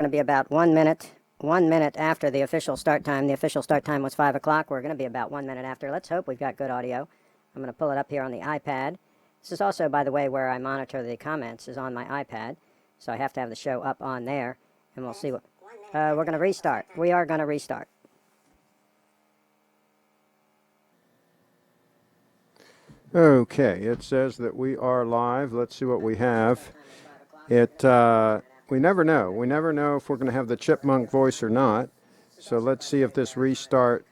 going to be about 1 minute after the official start time. The official start time was 5 o'clock. We're going to be about 1 minute after. Let's hope we've got good audio. I'm going to pull it up here on the iPad. This is also, by the way, where I monitor the comments is on my iPad. So I have to have the show up on there, and we'll see what... we're going to restart. We are going to restart. Okay, it says that we are live. Let's see what we have. We never know. We never know if we're going to have the chipmunk voice or not. So let's see if this restart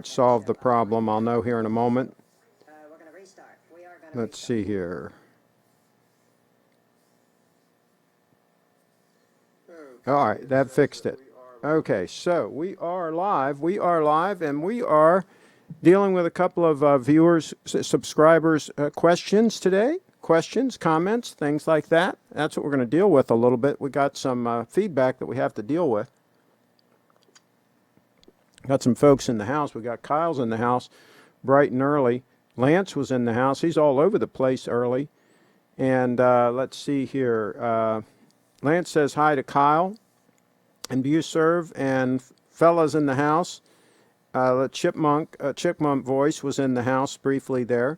solved the problem. I'll know here in a moment. Let's see here. All right, that fixed it. Okay, so we are live. We are live, and we are dealing with a couple of viewers, subscribers' questions today. Questions, comments, things like that. That's what we're going to deal with a little bit. We got some feedback that we have to deal with. Got some folks in the house. We got Kyle's in the house bright and early. Lance was in the house. He's all over the place early. And let's see here. Lance says hi to Kyle and Buserve and fellas in the house. The chipmunk voice was in the house briefly there.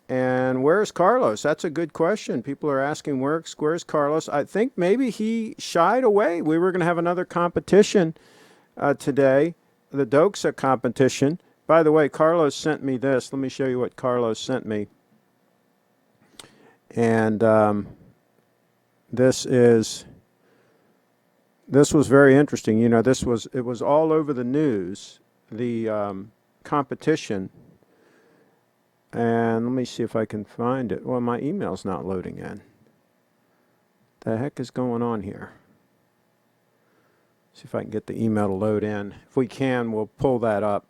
And where's Carlos? That's a good question. People are asking where's Carlos. I think maybe he shied away. We were going to have another competition today, the Doxa competition. By the way, Carlos sent me this. Let me show you what Carlos sent me. And this was very interesting. You know, it was all over the news, the competition. And let me see if I can find it. Well, my email's not loading in. The heck is going on here? See if I can get the email to load in. If we can, we'll pull that up.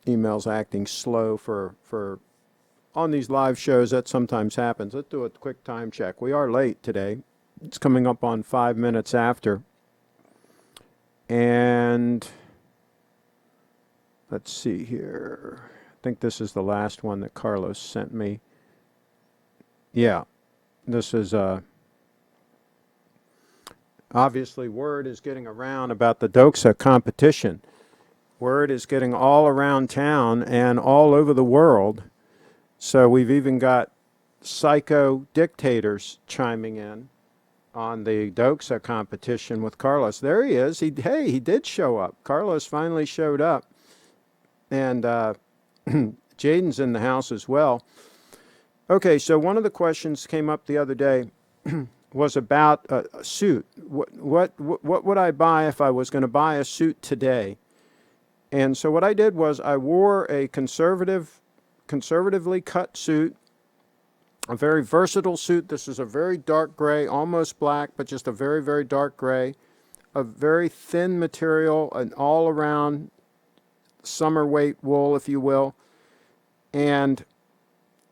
Email's acting slow for on these live shows. That sometimes happens. Let's do a quick time check. We are late today. It's coming up on 5 minutes after. And let's see here. I think this is the last one that Carlos sent me. Yeah, this is obviously word is getting around about the Doxa competition. Word is getting all around town and all over the world. So we've even got psycho dictators chiming in on the Doxa competition with Carlos. There he is. He did show up. Carlos finally showed up. And Jaden's in the house as well. Okay, so one of the questions came up the other day was about a suit. What would I buy if I was going to buy a suit today? And so what I did was I wore a conservatively cut suit, a very versatile suit. This is a very dark gray, almost black, but just a very, very dark gray, a very thin material, an all-around summer weight wool, if you will. And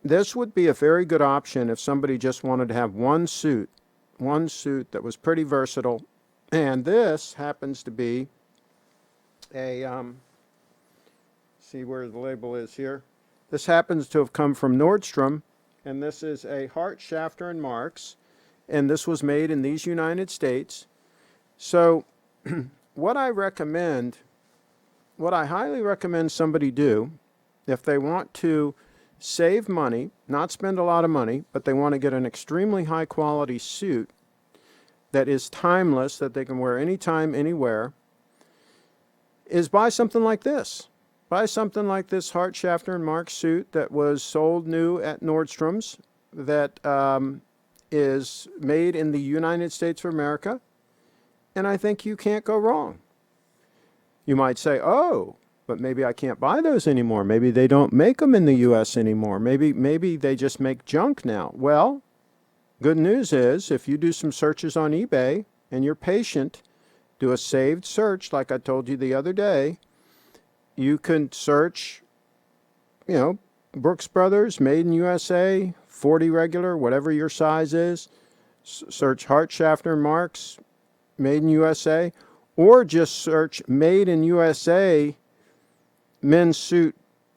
this would be a very good option if somebody just wanted to have one suit that was pretty versatile. And this happens to be a, see where the label is here. This happens to have come from Nordstrom, and this is a Hart, Shafter, and Marks, and this was made in these United States. So what I highly recommend somebody do, if they want to save money, not spend a lot of money, but they want to get an extremely high quality suit that is timeless, that they can wear anytime, anywhere, is buy something like this. Buy something like this Hart, Shafter, and Marks suit that was sold new at Nordstrom's, that is made in the United States of America, and I think you can't go wrong. You might say, oh, but maybe I can't buy those anymore. Maybe they don't make them in the U.S. anymore. Maybe they just make junk now. Well, good news is if you do some searches on eBay and you're patient, do a saved search like I told you the other day, you can search, Brooks Brothers, made in USA, 40 regular, whatever your size is. Search Hart, Shafter, and Marks, made in USA. Or just search made in USA men's suit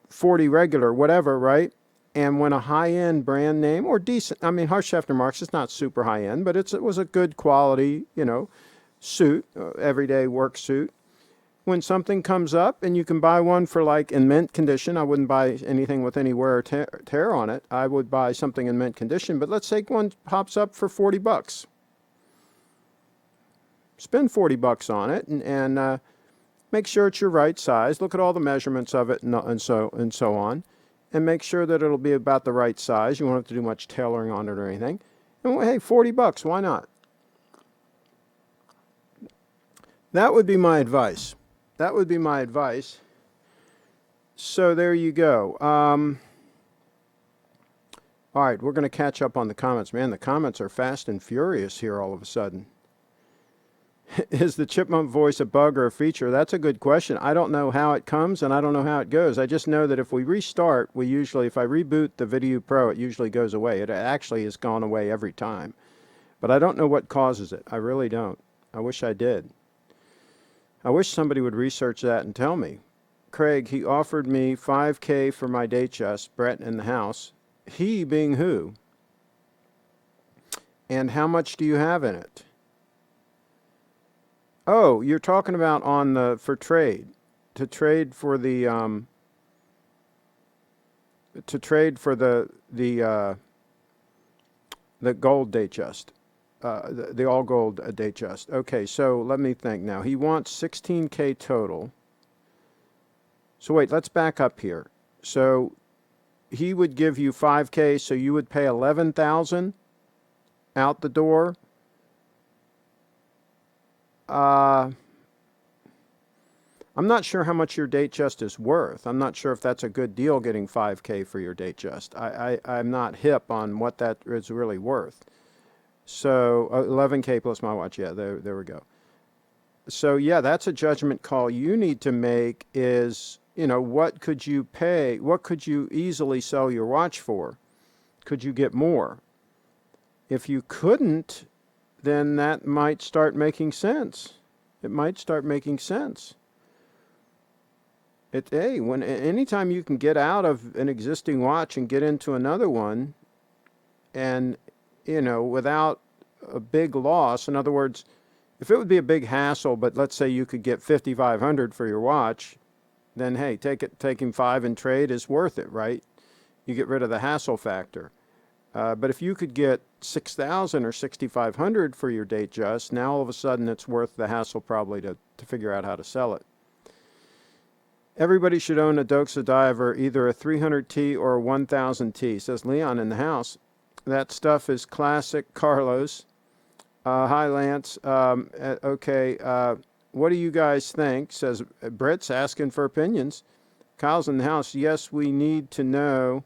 40 regular, whatever, right? And when a high-end brand name or decent, I mean, Harsh Schaffner Marks is not super high-end, but it was a good quality, suit, everyday work suit. When something comes up and you can buy one for like in mint condition, I wouldn't buy anything with any wear or tear on it. I would buy something in mint condition, but let's say one pops up for $40. Spend $40 on it and make sure it's your right size. Look at all the measurements of it and so on, and make sure that it'll be about the right size. You won't have to do much tailoring on it or anything. And hey, $40, why not? That would be my advice. That would be my advice. So there you go. All right, we're going to catch up on the comments. Man, the comments are fast and furious here all of a sudden. Is the chipmunk voice a bug or a feature? That's a good question. I don't know how it comes, and I don't know how it goes. I just know that if we restart, if I reboot the Video Pro, it usually goes away. It actually has gone away every time. But I don't know what causes it. I really don't. I wish I did. I wish somebody would research that and tell me. Craig, he offered me $5K for my Datejust, Brett in the house. He being who? And how much do you have in it? Oh, you're talking about for trade. To trade for the gold Datejust. The all gold Datejust. Okay, so let me think now. He wants 16K total. So wait, let's back up here. So he would give you 5K, so you would pay 11,000 out the door. I'm not sure how much your Datejust is worth. I'm not sure if that's a good deal getting 5K for your Datejust. I'm not hip on what that is really worth. So 11K plus my watch. Yeah, there we go. So yeah, that's a judgment call you need to make is, what could you pay? What could you easily sell your watch for? Could you get more? If you couldn't, then that might start making sense. It might start making sense. Anytime you can get out of an existing watch and get into another one, and without a big loss. In other words, if it would be a big hassle, but let's say you could get $5,500 for your watch, then hey, taking 5 in trade is worth it, right? You get rid of the hassle factor. But if you could get $6,000 or $6,500 for your Datejust, now all of a sudden it's worth the hassle probably to figure out how to sell it. Everybody should own a Doxa diver, either a 300T or a 1000T, says Leon in the house. That stuff is classic, Carlos. Hi, Lance. Okay, what do you guys think? Says Brett's asking for opinions. Kyle's in the house. Yes, we need to know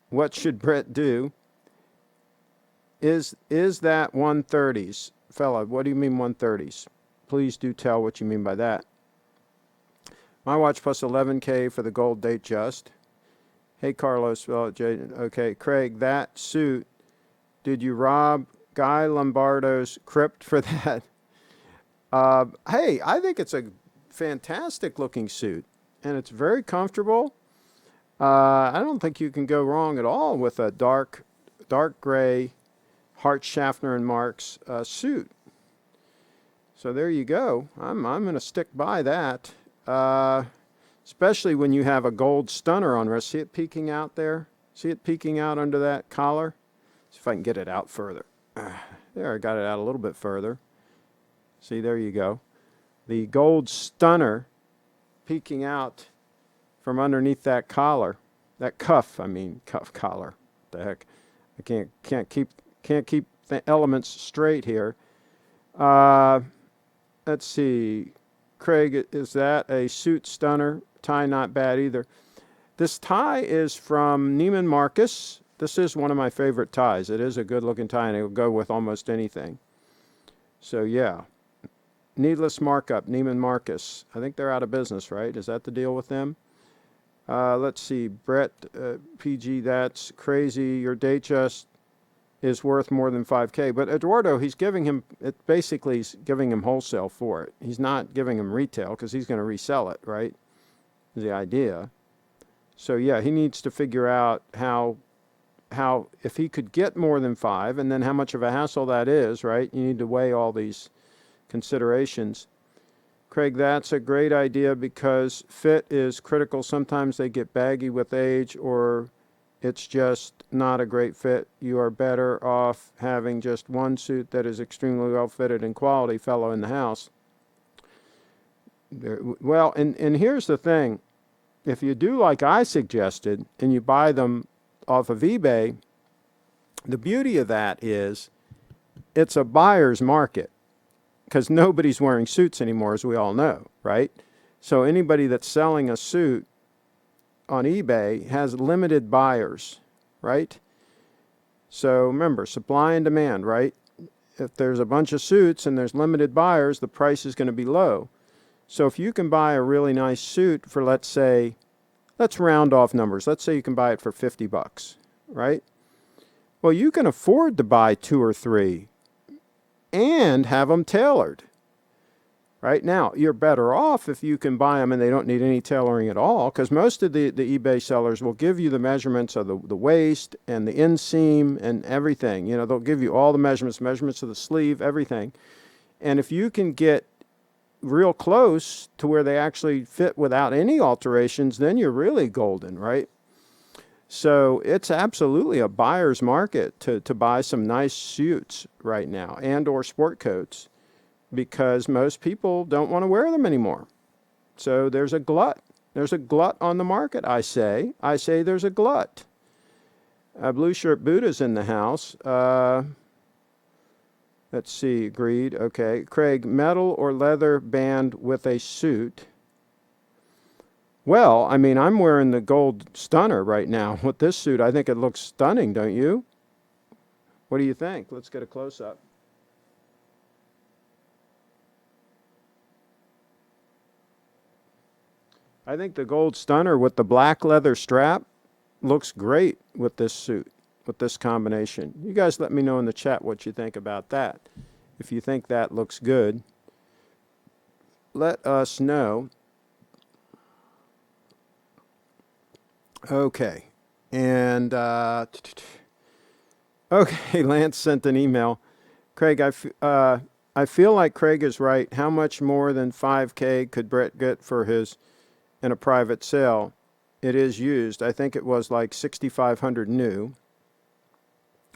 what should Brett do. Is that 130s? Fella, what do you mean 130s? Please do tell what you mean by that. My watch plus 11K for the gold Datejust. Hey, Carlos. Well, okay, Craig, that suit, did you rob Guy Lombardo's crypt for that? Hey, I think it's a fantastic looking suit, and it's very comfortable. I don't think you can go wrong at all with a dark gray Hart, Schaffner, and Marks suit. So there you go. I'm going to stick by that. Especially when you have a gold stunner on wrist. See it peeking out there? See it peeking out under that collar? See if I can get it out further. There, I got it out a little bit further. See, there you go. The gold stunner peeking out from underneath that collar. That cuff collar. What the heck? I can't keep the elements straight here. Let's see. Craig, is that a suit stunner? Tie not bad either. This tie is from Neiman Marcus. This is one of my favorite ties. It is a good looking tie and it will go with almost anything. So yeah. Needless markup, Neiman Marcus. I think they're out of business, right? Is that the deal with them? Let's see. Brett, PG, that's crazy. Your Datejust is worth more than 5K. But Eduardo, he's giving him wholesale for it. He's not giving him retail because he's going to resell it, right? Is the idea. So yeah, he needs to figure out how if he could get more than 5, and then how much of a hassle that is, right? You need to weigh all these considerations. Craig, that's a great idea because fit is critical. Sometimes they get baggy with age, or it's just not a great fit. You are better off having just one suit that is extremely well fitted and quality, fellow in the house. Well, and here's the thing. If you do like I suggested and you buy them off of eBay, the beauty of that is it's a buyer's market because nobody's wearing suits anymore, as we all know, right? So anybody that's selling a suit on eBay has limited buyers, right? So remember, supply and demand, right? If there's a bunch of suits and there's limited buyers, the price is going to be low. So if you can buy a really nice suit for, let's say, let's round off numbers. Let's say you can buy it for $50, right? Well, you can afford to buy 2 or 3 and have them tailored. Right now, you're better off if you can buy them and they don't need any tailoring at all, because most of the eBay sellers will give you the measurements of the waist and the inseam and everything. You know, they'll give you all the measurements of the sleeve, everything. And if you can get real close to where they actually fit without any alterations, then you're really golden, right? So it's absolutely a buyer's market to buy some nice suits right now and or sport coats, because most people don't want to wear them anymore. So there's a glut. There's a glut on the market, I say. I say there's a glut. Blue Shirt Buddha's in the house. Let's see, agreed. Okay. Craig, metal or leather band with a suit? Well, I mean, I'm wearing the gold stunner right now with this suit. I think it looks stunning, don't you? What do you think? Let's get a close-up. I think the gold stunner with the black leather strap looks great with this suit, with this combination. You guys let me know in the chat what you think about that. If you think that looks good, let us know. Okay. And, okay, Lance sent an email. Craig, I feel like Craig is right. How much more than 5K could Brett get for his in a private sale? It is used. I think it was like 6,500 new.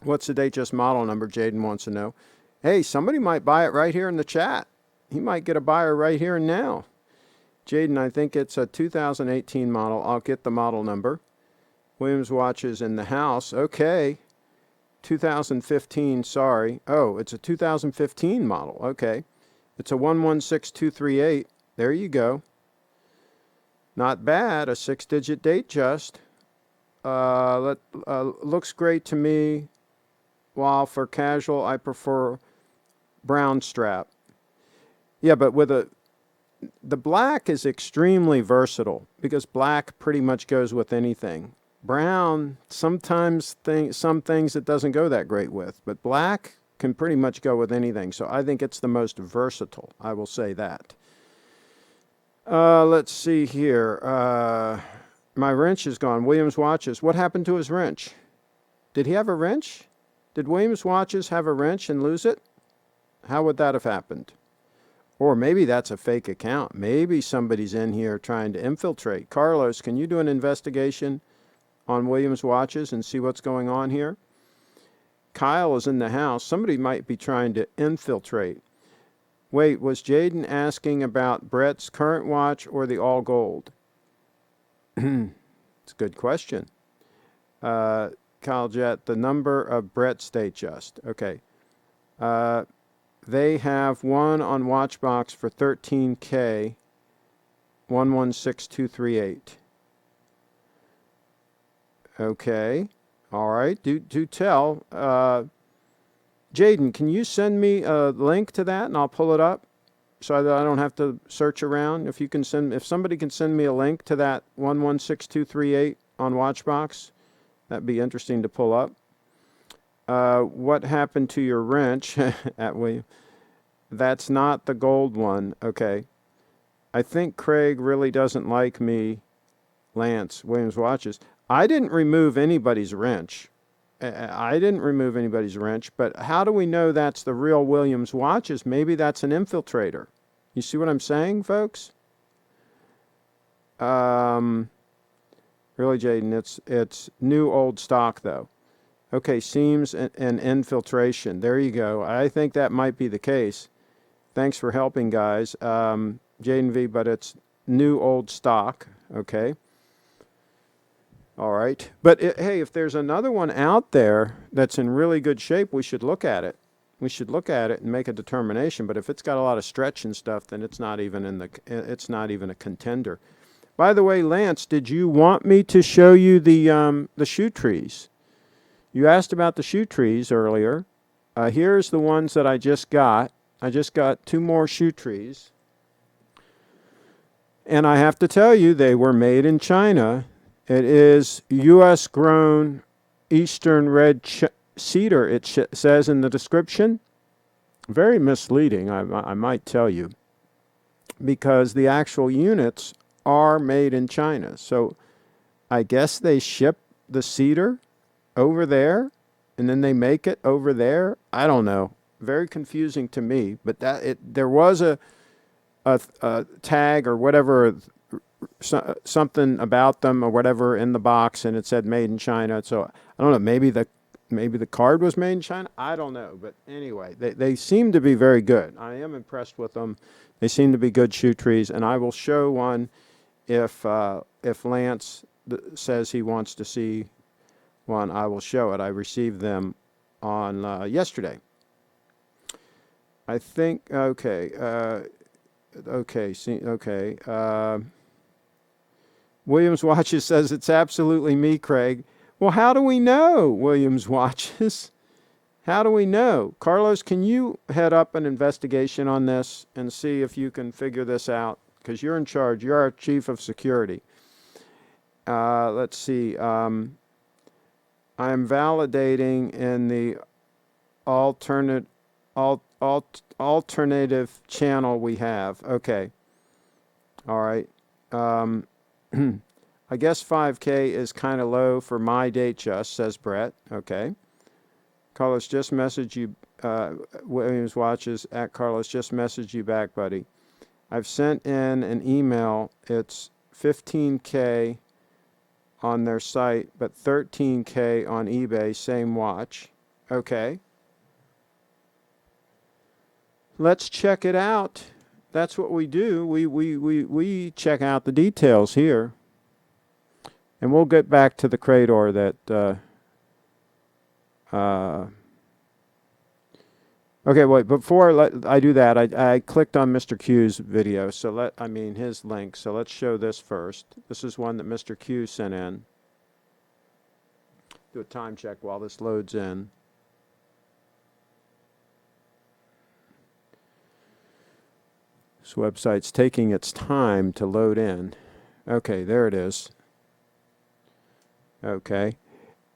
What's the Datejust model number? Jaden wants to know. Hey, somebody might buy it right here in the chat. He might get a buyer right here and now. Jaden, I think it's a 2018 model. I'll get the model number. Williams watches in the house. Okay. 2015, sorry. Oh, it's a 2015 model. Okay. It's a 116238. There you go. Not bad. A 6-digit Datejust. Looks great to me. While for casual, I prefer brown strap. Yeah, but with the black is extremely versatile because black pretty much goes with anything. Brown, sometimes some things it doesn't go that great with, but black can pretty much go with anything. So I think it's the most versatile. I will say that. Let's see here. My wrench is gone. Williams watches. What happened to his wrench? Did he have a wrench? Did Williams watches have a wrench and lose it? How would that have happened? Or maybe that's a fake account. Maybe somebody's in here trying to infiltrate. Carlos, can you do an investigation on Williams watches and see what's going on here? Kyle is in the house. Somebody might be trying to infiltrate. Wait, was Jaden asking about Brett's current watch or the all gold? It's a good question. Kyle Jet, the number of Brett's Datejust. Okay. They have one on Watchbox for 13K, 116238. Okay. All right. Do tell. Jaden, can you send me a link to that and I'll pull it up so that I don't have to search around? If somebody can send me a link to that 116238 on Watchbox, that'd be interesting to pull up. What happened to your wrench at William? That's not the gold one. Okay. I think Craig really doesn't like me Lance, Williams watches. I didn't remove anybody's wrench. I didn't remove anybody's wrench, but how do we know that's the real Williams watches? Maybe that's an infiltrator. You see what I'm saying, folks? Really, Jaden, it's new old stock though. Okay, seams and infiltration. There you go. I think that might be the case. Thanks for helping, guys. Jaden V, but it's new old stock. Okay. All right. But hey, if there's another one out there that's in really good shape, we should look at it. We should look at it and make a determination. But if it's got a lot of stretch and stuff, then it's not even it's not even a contender. By the way, Lance, did you want me to show you the shoe trees? You asked about the shoe trees earlier. Here's the ones that I just got. I just got 2 more shoe trees. And I have to tell you, they were made in China. It is U.S. grown Eastern red cedar, it says in the description. Very misleading, I might tell you, because the actual units are made in China. So I guess they ship the cedar over there and then they make it over there. I don't know. Very confusing to me, but there was a tag or whatever, something about them or whatever in the box, and it said made in China. So I don't know, maybe the card was made in China. I don't know, but anyway, they seem to be very good. I am impressed with them. They seem to be good shoe trees, and I will show one if Lance says he wants to see one. I will show it. I received them on yesterday. I think Williams Watches says it's absolutely me, Craig. Well, how do we know, Williams Watches? How do we know? Carlos, can you head up an investigation on this and see if you can figure this out? Because you're in charge. You're our chief of security. Let's see. I am validating in the alternative channel we have. Okay. All right. I guess 5K is kind of low for my Datejust, says Brett. Okay. Carlos just messaged you, Williams Watches at Carlos just messaged you back, buddy. I've sent in an email. It's 15K on their site, but 13K on eBay, same watch. Okay. Let's check it out. That's what we do. We check out the details here. And we'll get back to the Crador that okay, wait, before I do that, I clicked on Mr. Q's video, so his link. So let's show this first. This is one that Mr. Q sent in. Do a time check while this loads in. This website's taking its time to load in. Okay, there it is. Okay.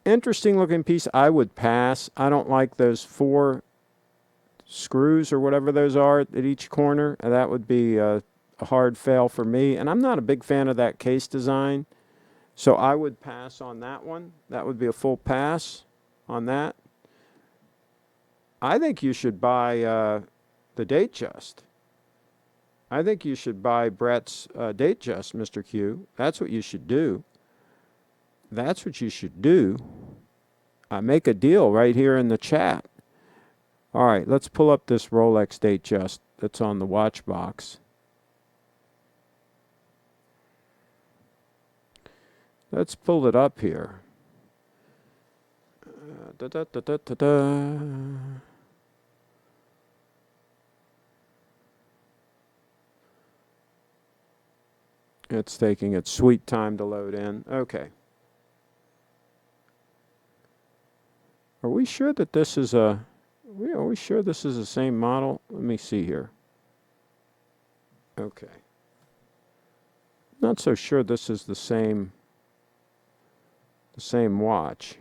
Interesting looking piece. I would pass. I don't like those 4 screws or whatever those are at each corner. That would be a hard fail for me. And I'm not a big fan of that case design. So I would pass on that one. That would be a full pass on that. I think you should buy the Datejust. I think you should buy Brett's Datejust, Mr. Q. That's what you should do. That's what you should do. Make a deal right here in the chat. All right, let's pull up this Rolex Datejust that's on the watch box. Let's pull it up here. It's taking its sweet time to load in. Okay. Are we sure that this is are we sure this is the same model? Let me see here. Okay. Not so sure this is the same watch.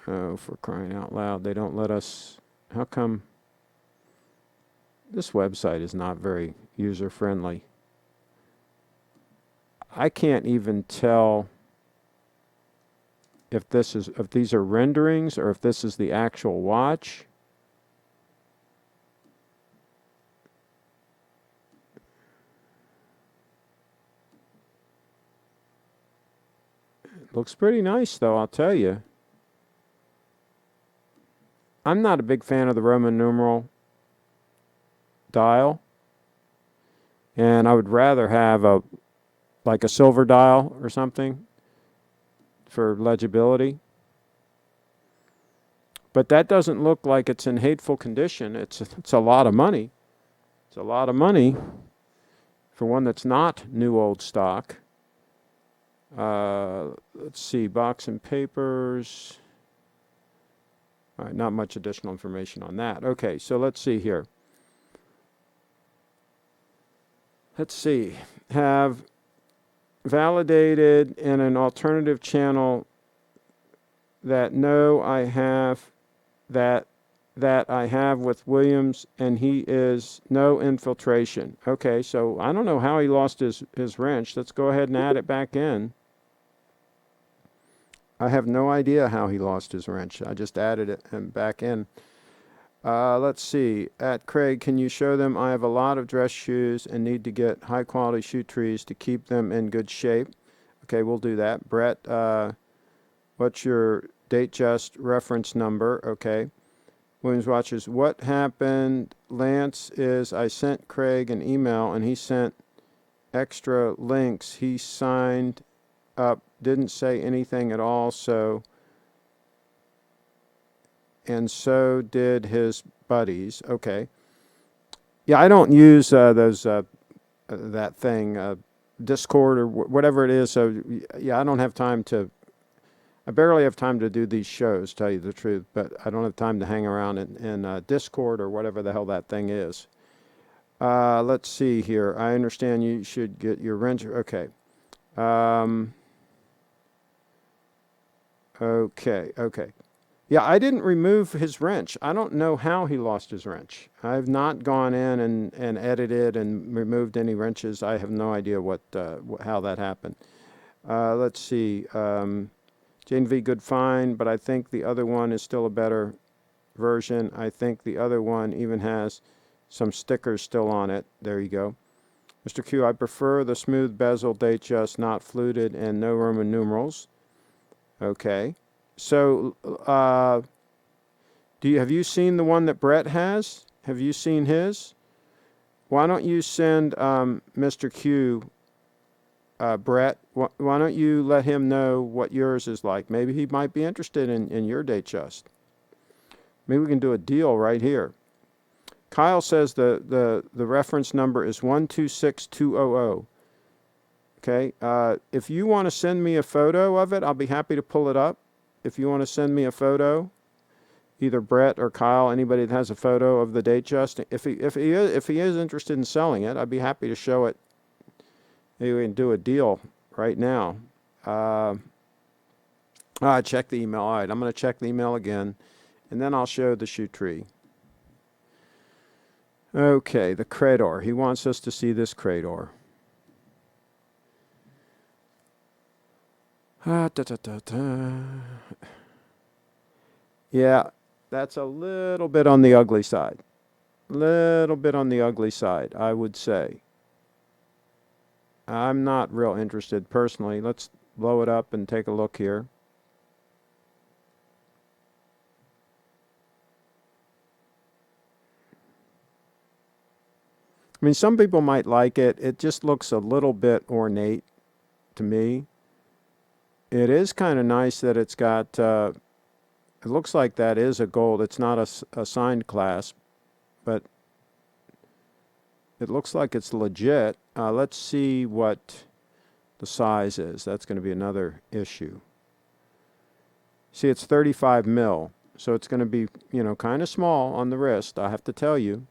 Oh, for crying out loud, they don't let us. How come this website is not very user friendly? I can't even tell if these are renderings or if this is the actual watch. It looks pretty nice though, I'll tell you. I'm not a big fan of the Roman numeral dial, and I would rather have like a silver dial or something for legibility. But that doesn't look like it's in hateful condition. It's a lot of money. It's a lot of money for one that's not new old stock. Let's see, box and papers. All right, not much additional information on that. Okay, so let's see here. Let's see. Have validated in an alternative channel that no, I have that I have with Williams, and he is no infiltration. Okay, so I don't know how he lost his wrench. Let's go ahead and add it back in. I have no idea how he lost his wrench. I just added it back in. Let's see. At Craig, can you show them? I have a lot of dress shoes and need to get high quality shoe trees to keep them in good shape. Okay, we'll do that. Brett, what's your Datejust reference number? Okay. Williams watches. What happened, Lance, is I sent Craig an email and he sent extra links. He signed up, didn't say anything at all, so did his buddies. Okay. Yeah, I don't use that thing, Discord or whatever it is. So yeah, I don't have time to. I barely have time to do these shows, tell you the truth. But I don't have time to hang around in Discord or whatever the hell that thing is. Let's see here. I understand you should get your wrench. Okay. Okay. Yeah, I didn't remove his wrench. I don't know how he lost his wrench. I've not gone in and edited and removed any wrenches. I have no idea how that happened. Let's see. Jane V, good find, but I think the other one is still a better version. I think the other one even has some stickers still on it. There you go. Mr. Q, I prefer the smooth bezel Datejust, not fluted, and no Roman numerals. Okay. So, have you seen the one that Brett has? Have you seen his? Why don't you send Mr. Q, Brett, why don't you let him know what yours is like? Maybe he might be interested in your Datejust. Maybe we can do a deal right here. Kyle says the reference number is 126200. Okay. If you want to send me a photo of it, I'll be happy to pull it up. If you want to send me a photo, either Brett or Kyle, anybody that has a photo of the Datejust, if he is interested in selling it, I'd be happy to show it. Maybe we can do a deal right now. Check the email. All right, I'm going to check the email again, and then I'll show the shoe tree. Okay, the Credor. He wants us to see this Credor. Yeah, that's a little bit on the ugly side. Little bit on the ugly side, I would say. I'm not real interested personally. Let's blow it up and take a look here. I mean, some people might like it. It just looks a little bit ornate to me. It is kind of nice that it's got, it looks like that is a gold. It's not a signed clasp, but it looks like it's legit. Let's see what the size is. That's going to be another issue. See, it's 35 mil, so it's going to be, kind of small on the wrist, I have to tell you.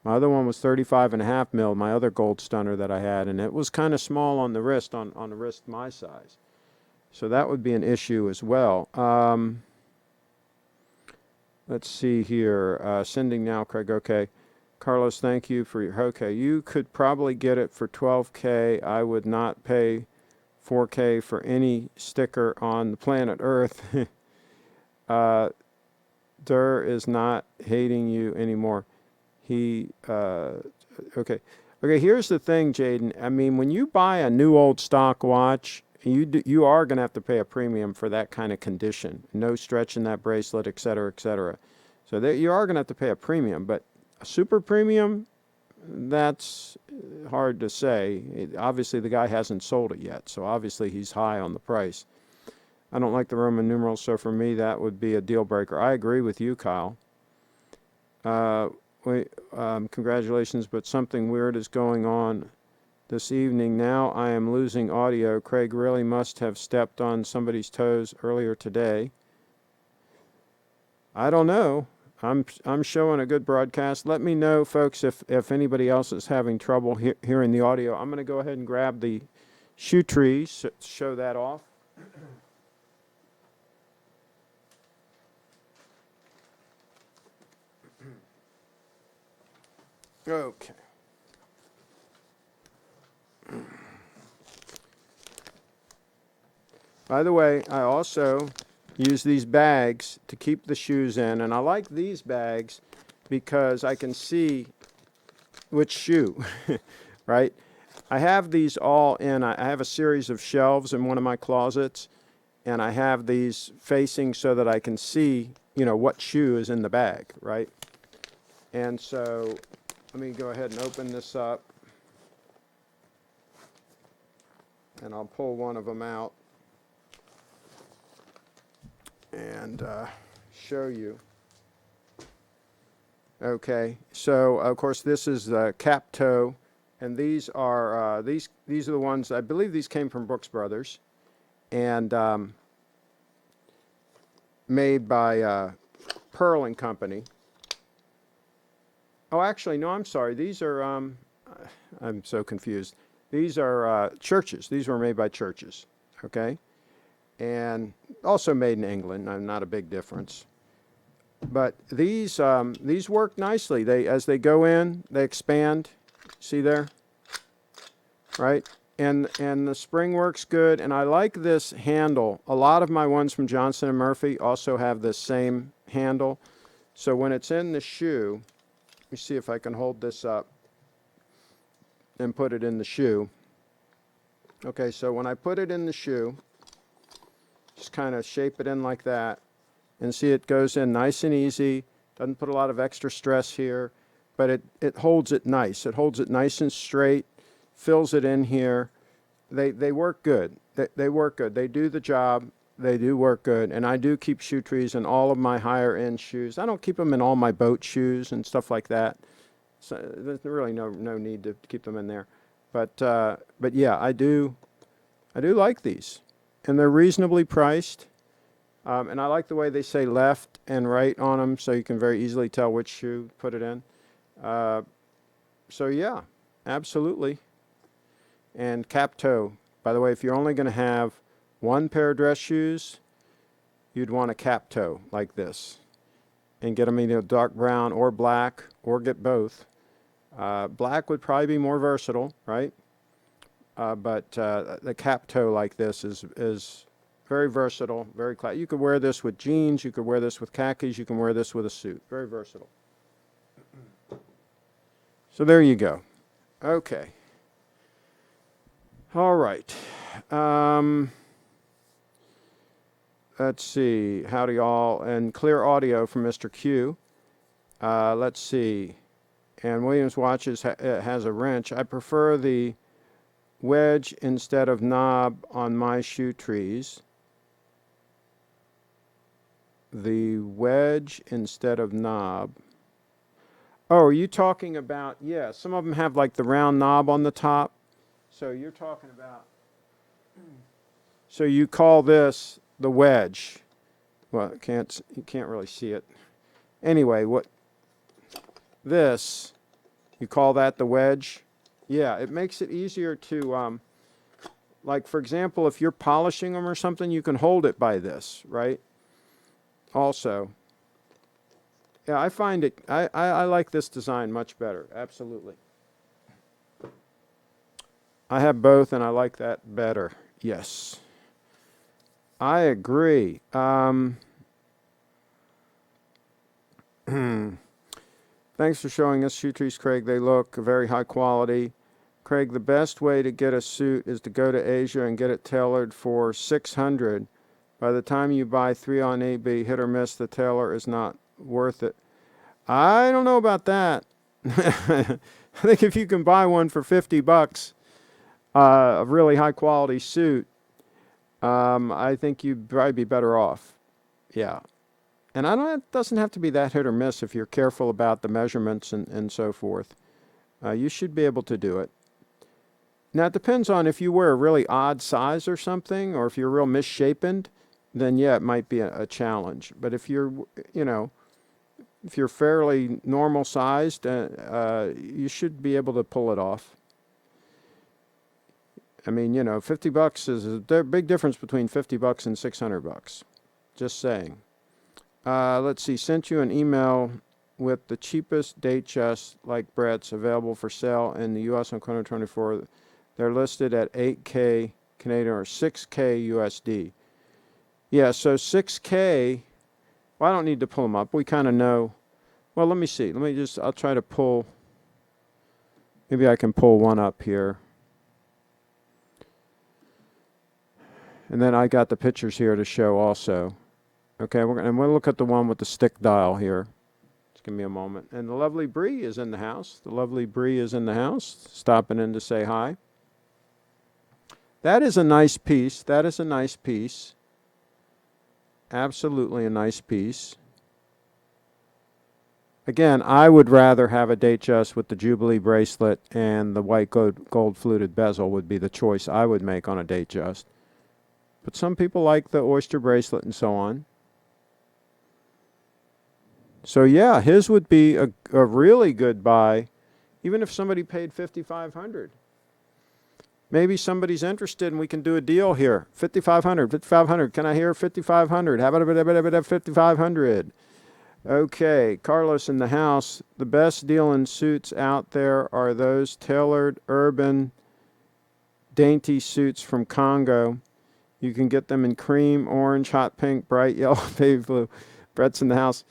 My other one was 35.5 mil, my other gold stunner that I had, and it was kind of small on the wrist, on the wrist my size. So that would be an issue as well. Let's see here. Sending now, Craig. Okay. Carlos, thank you for your... Okay, you could probably get it for $12K. I would not pay 4K for any sticker on the planet Earth. Durr is not hating you anymore. Okay. Okay, here's the thing, Jaden. I mean, when you buy a new old stock watch, you are going to have to pay a premium for that kind of condition. No stretching that bracelet, et cetera, et cetera. So you are going to have to pay a premium, but a super premium, that's hard to say. Obviously, the guy hasn't sold it yet, so obviously he's high on the price. I don't like the Roman numerals, so for me, that would be a deal breaker. I agree with you, Kyle. Congratulations, but something weird is going on this evening. Now I am losing audio. Craig really must have stepped on somebody's toes earlier today. I don't know. I'm showing a good broadcast. Let me know, folks, if anybody else is having trouble hearing the audio. I'm going to go ahead and grab the shoe tree, show that off. Okay. By the way, I also use these bags to keep the shoes in, and I like these bags because I can see which shoe, right? I have these all in. I have a series of shelves in one of my closets, and I have these facing so that I can see, what shoe is in the bag, right? And so let me go ahead and open this up, and I'll pull one of them out and show you. Okay, so of course this is the cap toe, and these are these are the ones, I believe these came from Brooks Brothers, and made by Pearl and Company. Oh, actually, no, I'm sorry. These are, I'm so confused. These are Churches. These were made by Churches, okay? And also made in England, not a big difference. But these work nicely. As they go in, they expand. See there? Right? And the spring works good, and I like this handle. A lot of my ones from Johnson & Murphy also have this same handle. So when it's in the shoe, let me see if I can hold this up and put it in the shoe. Okay, so when I put it in the shoe, just kind of shape it in like that, and see it goes in nice and easy. Doesn't put a lot of extra stress here, but it holds it nice. It holds it nice and straight, fills it in here. They work good. They work good. They do the job. They do work good, and I do keep shoe trees in all of my higher end shoes. I don't keep them in all my boat shoes and stuff like that. So there's really no need to keep them in there. But yeah, I do like these, and they're reasonably priced. And I like the way they say left and right on them, so you can very easily tell which shoe to put it in. So yeah, absolutely. And cap toe. By the way, if you're only going to have one pair of dress shoes, you'd want a cap toe like this, and get them either dark brown or black, or get both. Black would probably be more versatile, right? But the cap toe like this is very versatile, very classy. You could wear this with jeans, you could wear this with khakis, you can wear this with a suit. Very versatile. So there you go. Okay. All right. Let's see. Howdy all. And clear audio from Mr. Q. Let's see. And Williams watches has a wrench. I prefer the wedge instead of knob on my shoe trees. The wedge instead of knob. Oh, are you talking about, yeah, some of them have like the round knob on the top. So you're talking about, so you call this the wedge. Well, you can't really see it. Anyway, this, you call that the wedge? Yeah, it makes it easier to, like for example, if you're polishing them or something, you can hold it by this, right? Also, yeah, I find it, I like this design much better, absolutely. I have both and I like that better. Yes. I agree. Thanks for showing us shoe trees, Craig. They look very high quality. Craig, the best way to get a suit is to go to Asia and get it tailored for $600. By the time you buy 3 on eBay, hit or miss, the tailor is not worth it. I don't know about that. I think if you can buy one for $50, a really high quality suit, I think you'd probably be better off. Yeah. And it doesn't have to be that hit or miss if you're careful about the measurements and so forth. You should be able to do it. Now, it depends on if you wear a really odd size or something, or if you're real misshapen, then yeah, it might be a challenge. But if you're, if you're fairly normal sized, you should be able to pull it off. I mean, $50 is a big difference between $50 and $600. Just saying. Let's see. Sent you an email with the cheapest Datejust like Brett's available for sale in the U.S. on Chrono 24. They're listed at 8K Canadian or 6K USD. Yeah, so 6K. Well, I don't need to pull them up. We kind of know. Well, let me see. I'll try to pull. Maybe I can pull one up here. And then I got the pictures here to show also. Okay, we'll look at the one with the stick dial here. Just give me a moment. And the lovely Bree is in the house. Stopping in to say hi. That is a nice piece. Absolutely a nice piece. Again, I would rather have a Datejust with the Jubilee bracelet and the white gold fluted bezel would be the choice I would make on a Datejust. But some people like the Oyster bracelet and so on. So yeah, his would be a really good buy, even if somebody paid $5,500. Maybe somebody's interested and we can do a deal here. $5,500. Can I hear $5,500? How about a bit of $5,500? Okay, Carlos in the house. The best deal in suits out there are those tailored urban dainty suits from Congo. You can get them in cream, orange, hot pink, bright yellow, baby blue. Brett's in the house.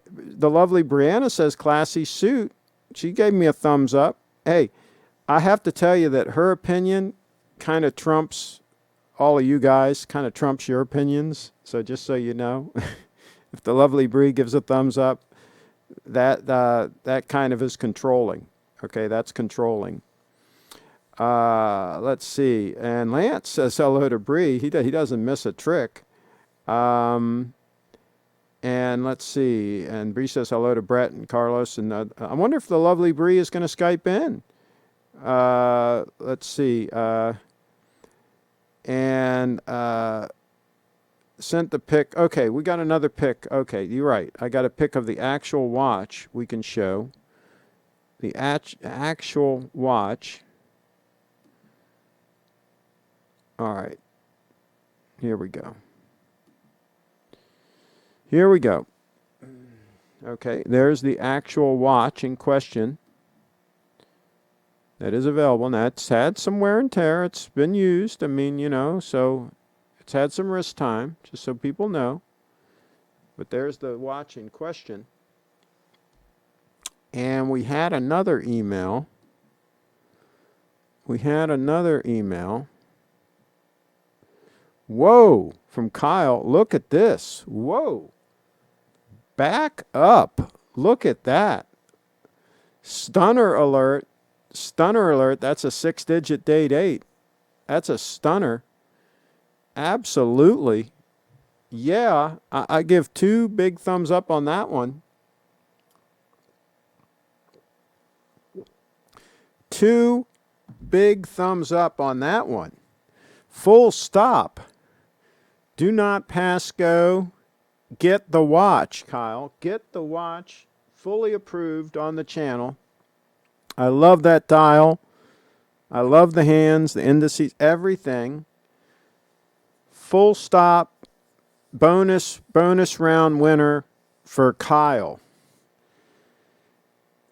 The lovely Brianna says classy suit. She gave me a thumbs up. Hey, I have to tell you that her opinion kind of trumps all of you guys, kind of trumps your opinions. So just so you know, if the lovely Bree gives a thumbs up, that kind of is controlling. Okay, that's controlling. Let's see. And Lance says hello to Bree. He doesn't miss a trick. And let's see. And Bree says hello to Brett and Carlos. And I wonder if the lovely Bree is going to Skype in. Let's see. Sent the pic. Okay, we got another pic. Okay, you're right. I got a pic of the actual watch we can show. The actual watch. All right. Here we go. Okay, there's the actual watch in question. That is available. Now, it's had some wear and tear. It's been used. I mean, so it's had some wrist time, just so people know. But there's the watch in question. And we had another email. Whoa, from Kyle. Look at this. Whoa. Back up. Look at that. Stunner alert. That's a 6-digit date 8. That's a stunner. Absolutely. Yeah, I give 2 big thumbs up on that one. 2 big thumbs up on that one. Full stop. Do not pass go. Get the watch, Kyle. Get the watch. Fully approved on the channel. I love that dial. I love the hands, the indices, everything. Full stop. Bonus round winner for Kyle.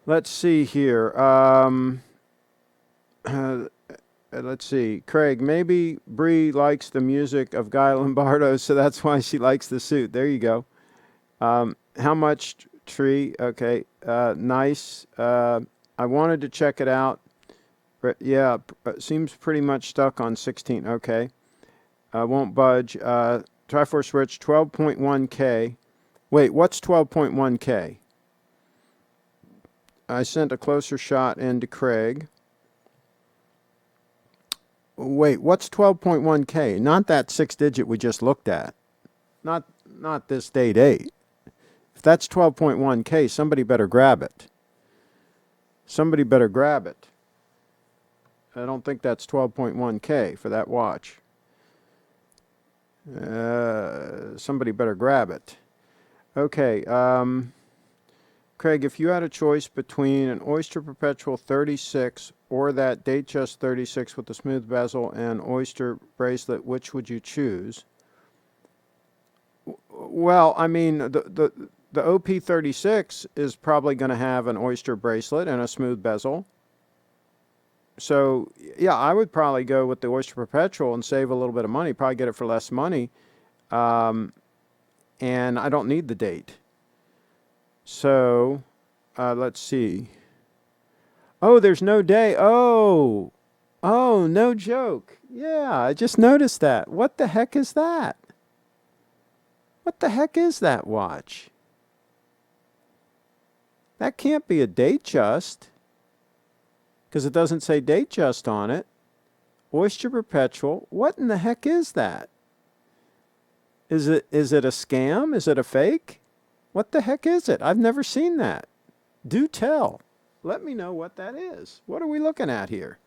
Let's see here. let's see. Craig, maybe Bree likes the music of Guy Lombardo, so that's why she likes the suit. There you go. How much tree? Okay. Nice. I wanted to check it out. But yeah, it seems pretty much stuck on 16. Okay. Won't budge. Triforce switch, 12.1K. Wait, what's 12.1K? I sent a closer shot into Craig. Wait, what's 12.1K? Not that 6-digit we just looked at. Not this date 8. If that's 12.1K, somebody better grab it. Somebody better grab it. I don't think that's 12.1K for that watch. Somebody better grab it. Okay, Craig, if you had a choice between an Oyster Perpetual 36 or that Datejust 36 with the smooth bezel and Oyster bracelet, which would you choose? Well, I mean, the OP36 is probably going to have an Oyster bracelet and a smooth bezel. So, yeah, I would probably go with the Oyster Perpetual and save a little bit of money, probably get it for less money. And I don't need the date. So, let's see. Oh, there's no day. Oh, no joke. Yeah, I just noticed that. What the heck is that? What the heck is that watch? That can't be a Datejust, because it doesn't say Datejust on it. Oyster Perpetual. What in the heck is that? Is it a scam? Is it a fake? What the heck is it? I've never seen that. Do tell. Let me know what that is. What are we looking at here?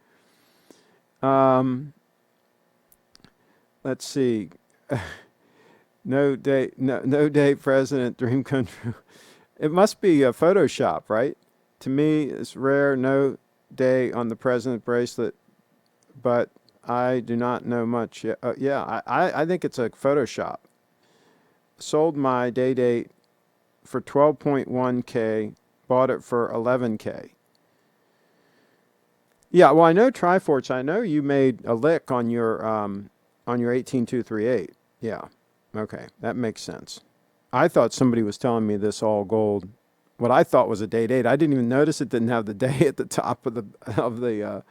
Let's see. No day president, dream come true. It must be a Photoshop, right? To me, it's rare. No day on the president bracelet, but I do not know much. Yeah, I think it's a Photoshop. Sold my day date for 12.1K, bought it for 11K. Yeah, well, I know Triforce. I know you made a lick on your 18238. Yeah, okay, that makes sense. I thought somebody was telling me this all gold. What I thought was a date 8. I didn't even notice it didn't have the day at the top of the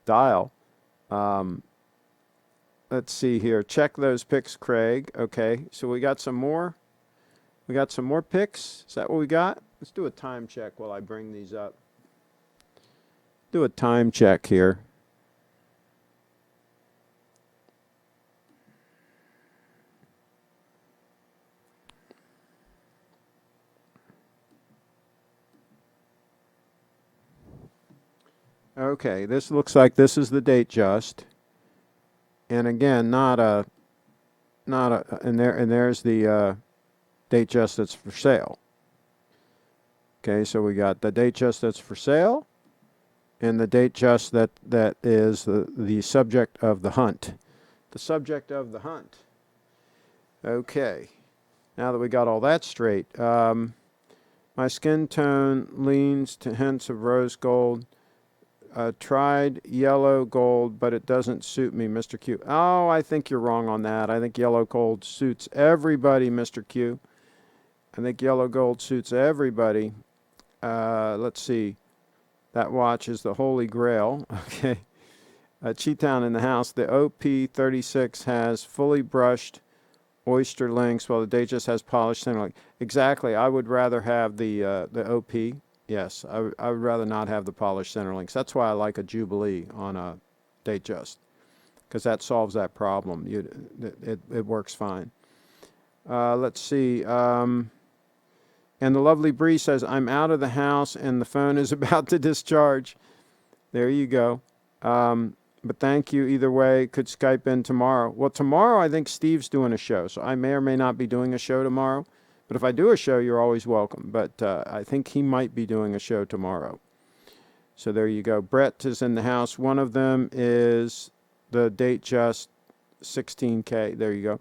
dial. Let's see here. Check those pics, Craig. Okay, so we got some more. We got some more pics. Is that what we got? Let's do a time check while I bring these up. Do a time check here. Okay, this looks like this is the Datejust. And again, and there's the Datejust that's for sale. Okay, so we got the Datejust that's for sale, and the Datejust that is the subject of the hunt. The subject of the hunt. Okay, now that we got all that straight, my skin tone leans to hints of rose gold. Tried yellow gold, but it doesn't suit me, Mr. Q. Oh, I think you're wrong on that. I think yellow gold suits everybody, Mr. Q. I think yellow gold suits everybody. Let's see. That watch is the Holy Grail. Okay. Cheetown in the house. The OP36 has fully brushed Oyster links, while the Datejust has polished center link. Exactly. I would rather have the OP. Yes, I would rather not have the polished center links. That's why I like a Jubilee on a Datejust, because that solves that problem. It works fine. Let's see. And the lovely Bree says, I'm out of the house and the phone is about to discharge. There you go. But thank you either way. Could Skype in tomorrow. Well, tomorrow I think Steve's doing a show, so I may or may not be doing a show tomorrow. But if I do a show, you're always welcome. But I think he might be doing a show tomorrow. So there you go. Brett is in the house. One of them is the Datejust 16K. There you go.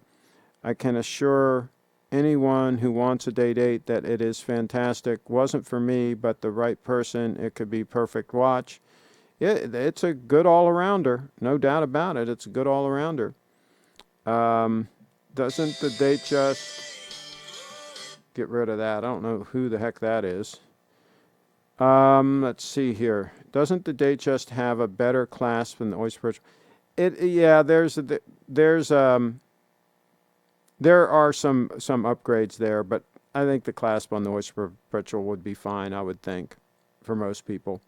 I can assure anyone who wants a date 8 that it is fantastic. Wasn't for me, but the right person, it could be perfect watch. Yeah, it's a good all-arounder. No doubt about it. It's a good all-arounder. Doesn't the Datejust get rid of that? I don't know who the heck that is. Let's see here. Doesn't the Datejust have a better clasp than the Oyster Perpetual? Yeah, there are some upgrades there, but I think the clasp on the Oyster Perpetual would be fine, I would think, for most people.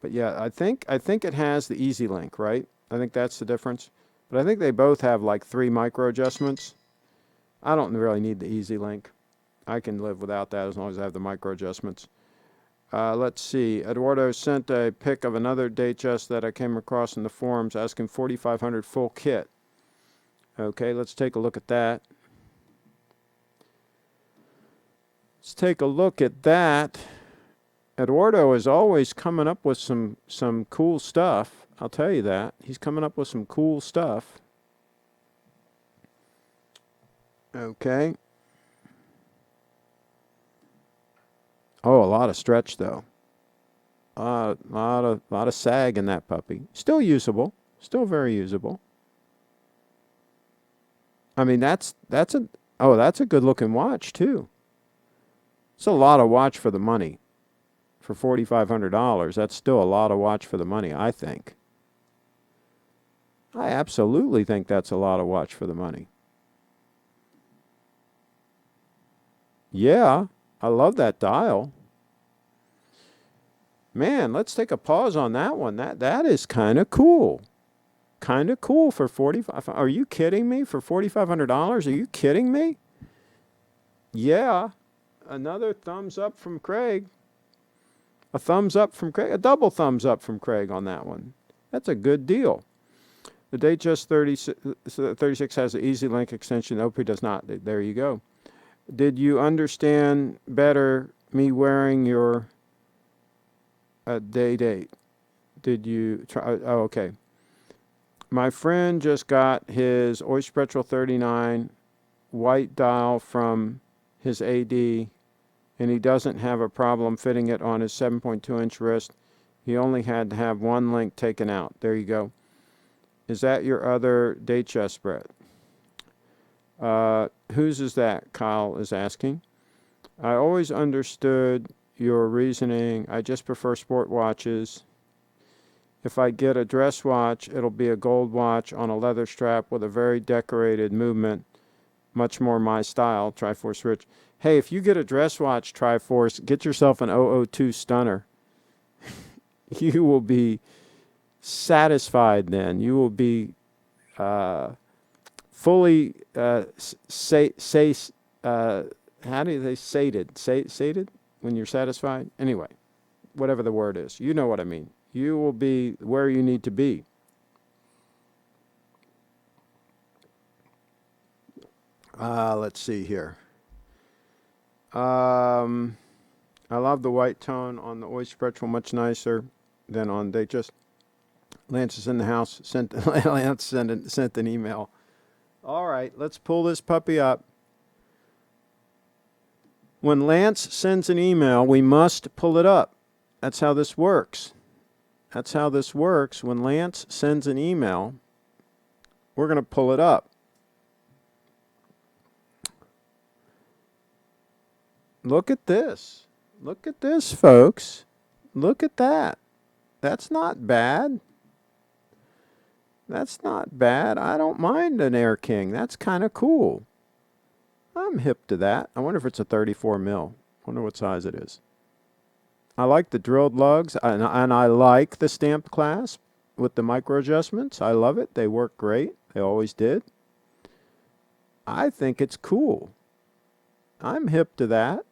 But yeah, I think it has the Easy Link, right? I think that's the difference. But I think they both have like 3 micro adjustments. I don't really need the Easy Link. I can live without that as long as I have the micro adjustments. Let's see. Eduardo sent a pic of another Datejust that I came across in the forums asking 4,500 full kit. Okay, let's take a look at that. Let's take a look at that. Eduardo is always coming up with some cool stuff. I'll tell you that. He's coming up with some cool stuff. Okay. Oh, a lot of stretch though. A lot of sag in that puppy. Still usable. Still very usable. I mean, that's a good looking watch too. It's a lot of watch for the money. For $4,500, that's still a lot of watch for the money, I think. I absolutely think that's a lot of watch for the money. Yeah, I love that dial. Man, let's take a pause on that one. That is kind of cool. Kind of cool for $4,500. Are you kidding me? For $4,500? Are you kidding me? Yeah. Another thumbs up from Craig. A thumbs up from Craig. A double thumbs up from Craig on that one. That's a good deal. The Datejust 36 has an Easy Link extension. The OP does not. There you go. Did you understand better me wearing your date? Did you try? Oh, okay. My friend just got his Oyster Perpetual 39 white dial from his AD, and he doesn't have a problem fitting it on his 7.2-inch wrist. He only had to have one link taken out. There you go. Is that your other Datejust, Brett? Whose is that? Kyle is asking. I always understood your reasoning. I just prefer sport watches. If I get a dress watch, it'll be a gold watch on a leather strap with a very decorated movement. Much more my style, Triforce Rich. Hey, if you get a dress watch, Triforce, get yourself an 002 Stunner. You will be satisfied then. You will be fully how do they sated? Sated when you're satisfied? Anyway, whatever the word is. You know what I mean. You will be where you need to be. Let's see here. I love the white tone on the Oyster Perpetual, much nicer than on Datejust. Lance is in the house. Lance sent an email. All right, let's pull this puppy up. When Lance sends an email, we must pull it up. That's how this works. That's how this works. When Lance sends an email, we're going to pull it up. Look at this. Look at this, folks. Look at that. That's not bad. That's not bad. I don't mind an Air King. That's kind of cool. I'm hip to that. I wonder if it's a 34 mil. I wonder what size it is. I like the drilled lugs, and I like the stamped clasp with the micro adjustments. I love it. They work great. They always did. I think it's cool. I'm hip to that.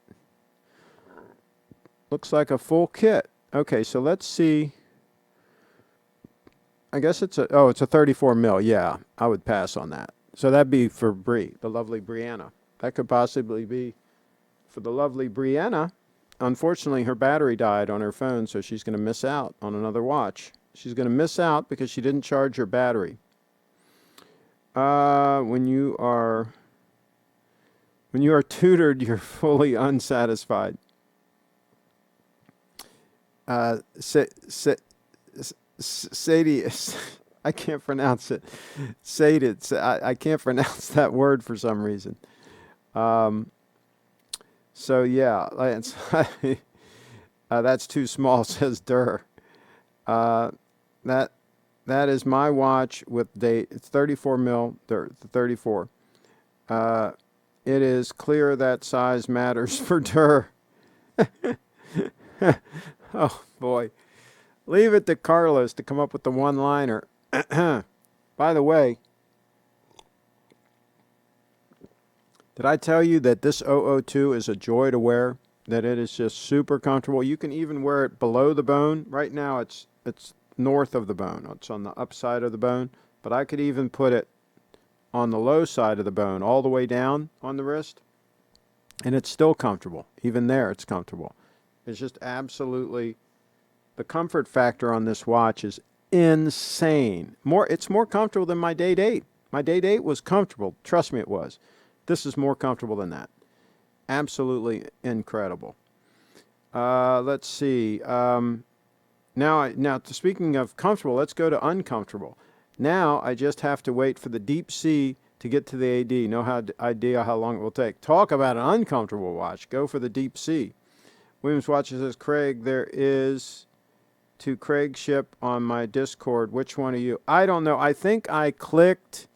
Looks like a full kit. Okay, so let's see. I guess it's a 34 mil. Yeah, I would pass on that. So that'd be for Bree, the lovely Brianna. That could possibly be for the lovely Brianna. Unfortunately, her battery died on her phone, so she's going to miss out on another watch. She's going to miss out because she didn't charge her battery. When you are tutored, you're fully unsatisfied. Sadie, I can't pronounce it. Sadie, I can't pronounce that word for some reason. So yeah, that's too small, says Durr. That is my watch with date. It's 34 mil, 34. It is clear that size matters for Durr. Oh boy. Leave it to Carlos to come up with the one-liner. By the way, did I tell you that this 002 is a joy to wear? That it is just super comfortable. You can even wear it below the bone. Right now it's north of the bone. It's on the upside of the bone. But I could even put it on the low side of the bone, all the way down on the wrist. And it's still comfortable. Even there, it's comfortable. It's just absolutely... The comfort factor on this watch is insane. It's more comfortable than my Date 8. My Date 8 was comfortable. Trust me, it was. This is more comfortable than that. Absolutely incredible. Let's see. Now, speaking of comfortable, let's go to uncomfortable. Now, I just have to wait for the deep sea to get to the AD. No idea how long it will take. Talk about an uncomfortable watch. Go for the deep sea. Williams Watches says, Craig, there is... to Craig Ship on my Discord. Which one are you? I don't know. I think I clicked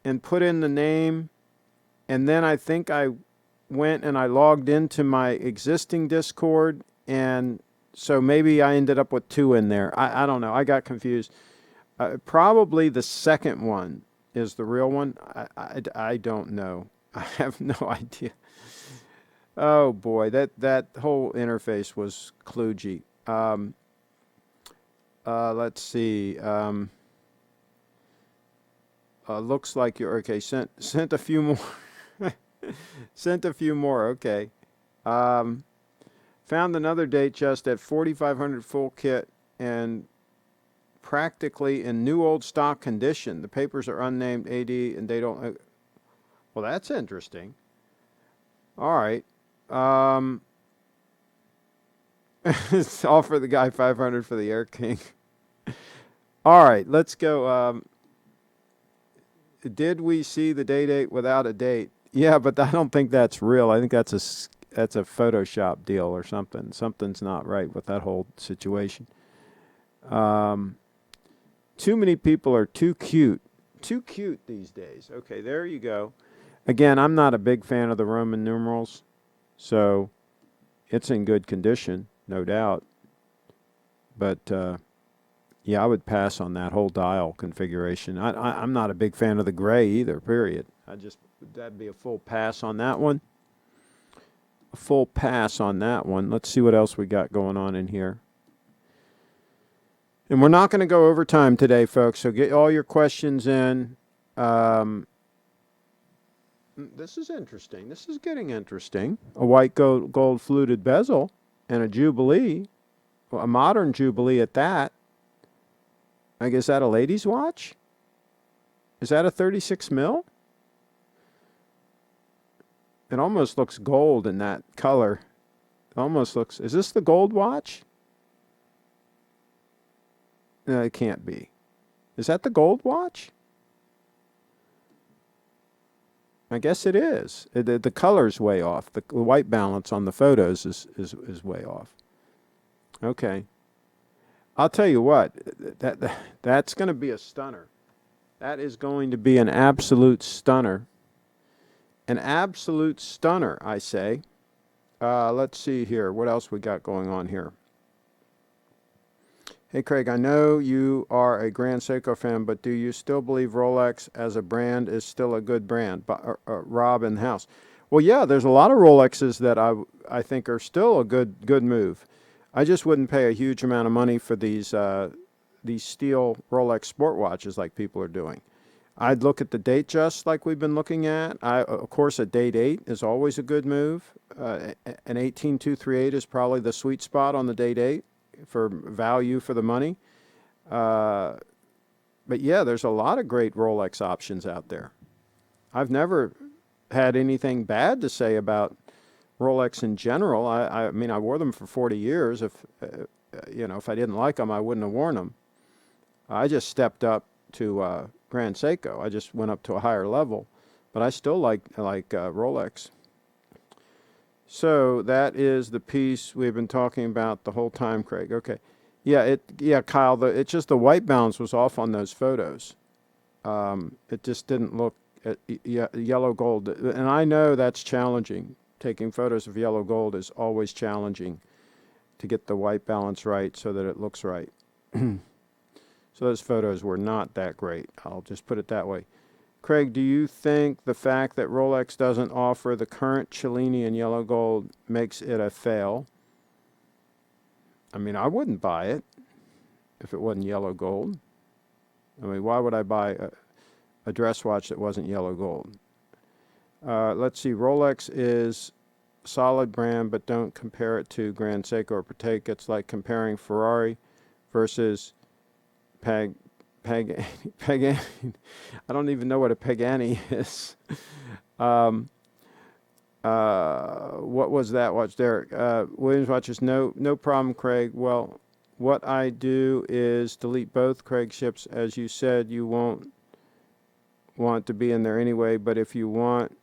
and put in the name, and then I think I went and I logged into my existing Discord, and so maybe I ended up with 2 in there. I don't know. I got confused. Probably the second one is the real one. I don't know. I have no idea. Oh boy, that whole interface was kludgy. Let's see. Looks like you're okay. Sent a few more. Sent a few more. Okay. Found another Datejust at 4,500 full kit and practically in new old stock condition. The papers are unnamed AD and they don't. Well, that's interesting. All right. It's all for the guy, 500 for the Air King. All right, let's go. Did we see the Date 8 without a date? Yeah, but I don't think that's real. I think that's a Photoshop deal or something. Something's not right with that whole situation. Too many people are too cute. Too cute these days. Okay, there you go. Again, I'm not a big fan of the Roman numerals, so it's in good condition, no doubt. But, yeah, I would pass on that whole dial configuration. I'm not a big fan of the gray either, period. That'd be a full pass on that one. A full pass on that one. Let's see what else we got going on in here. And we're not going to go over time today, folks, so get all your questions in. This is interesting. This is getting interesting. A white gold fluted bezel and a Jubilee, a modern Jubilee at that. I guess that a lady's watch? Is that a 36 mil? It almost looks gold in that color. It almost looks... Is this the gold watch? No, it can't be. Is that the gold watch? I guess it is. The color's way off. The white balance on the photos is way off. Okay. I'll tell you what. That's going to be a stunner. That is going to be an absolute stunner. An absolute stunner, I say. Let's see here. What else we got going on here? Hey, Craig, I know you are a Grand Seiko fan, but do you still believe Rolex as a brand is still a good brand? Rob in the house. Well, yeah, there's a lot of Rolexes that I think are still a good move. I just wouldn't pay a huge amount of money for these steel Rolex sport watches like people are doing. I'd look at the Datejust like we've been looking at. Of course, a Date 8 is always a good move. An 18238 is probably the sweet spot on the Date 8 for value for the money. But yeah, there's a lot of great Rolex options out there. I've never had anything bad to say about Rolex in general. I mean, I wore them for 40 years. you know, if I didn't like them, I wouldn't have worn them. I just stepped up to Grand Seiko. I just went up to a higher level, but I still like Rolex. So that is the piece we've been talking about the whole time, Craig. Okay, yeah, Kyle. It's just the white balance was off on those photos. It just didn't look yellow gold, and I know that's challenging. Taking photos of yellow gold is always challenging to get the white balance right so that it looks right. So those photos were not that great. I'll just put it that way. Craig, do you think the fact that Rolex doesn't offer the current Cellini in yellow gold makes it a fail? I mean, I wouldn't buy it if it wasn't yellow gold. I mean, why would I buy a dress watch that wasn't yellow gold? Let's see. Rolex is a solid brand, but don't compare it to Grand Seiko or Patek. It's like comparing Ferrari versus Pagani. I don't even know what a Pagani is. What was that watch there? Williams watches, no problem, Craig. Well, what I do is delete both CraigShips. As you said, you won't want to be in there anyway, but if you want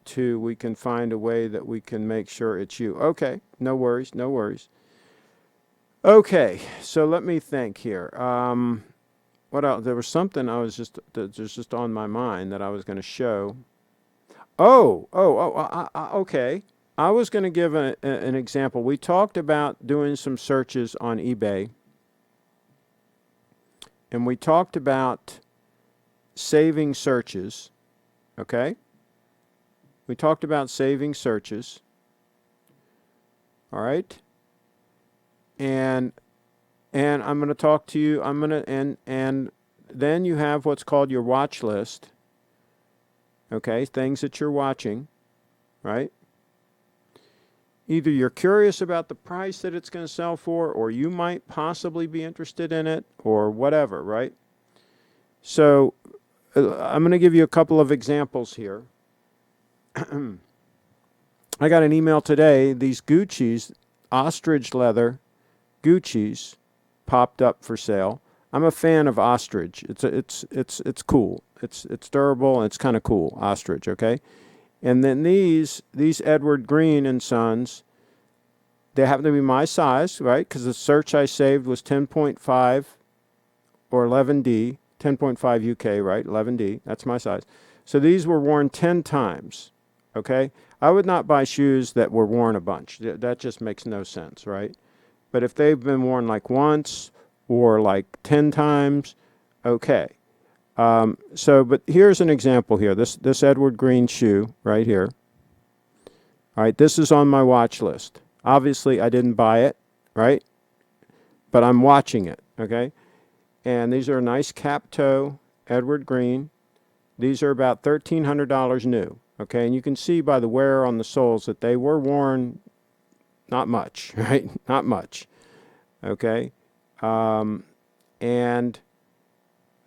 to, we can find a way that we can make sure it's you. Okay, no worries, no worries. Okay, so let me think here. What else? There was something that was just on my mind that I was going to show. Okay. I was going to give an example. We talked about doing some searches on eBay, and we talked about saving searches. Okay? We talked about saving searches. All right? And I'm going to talk to you. And then you have what's called your watch list. Okay, things that you're watching, right? Either you're curious about the price that it's going to sell for, or you might possibly be interested in it, or whatever, right? So I'm going to give you a couple of examples here. I got an email today. These Gucci's, ostrich leather Gucci's, popped up for sale. I'm a fan of ostrich. It's cool. It's durable and it's kind of cool. Ostrich, okay? And then these Edward Green and Sons, they happen to be my size, right? Because the search I saved was 10.5 or 11D, 10.5 UK, right? 11D, that's my size. So these were worn 10 times, okay? I would not buy shoes that were worn a bunch. That just makes no sense, right? But if they've been worn like once or like 10 times, okay. But here's an example here. This Edward Green shoe right here. All right, this is on my watch list. Obviously, I didn't buy it, right? But I'm watching it, okay? And these are a nice cap toe Edward Green. These are about $1,300 new, okay? And you can see by the wear on the soles that they were worn not much, right? Not much, okay? And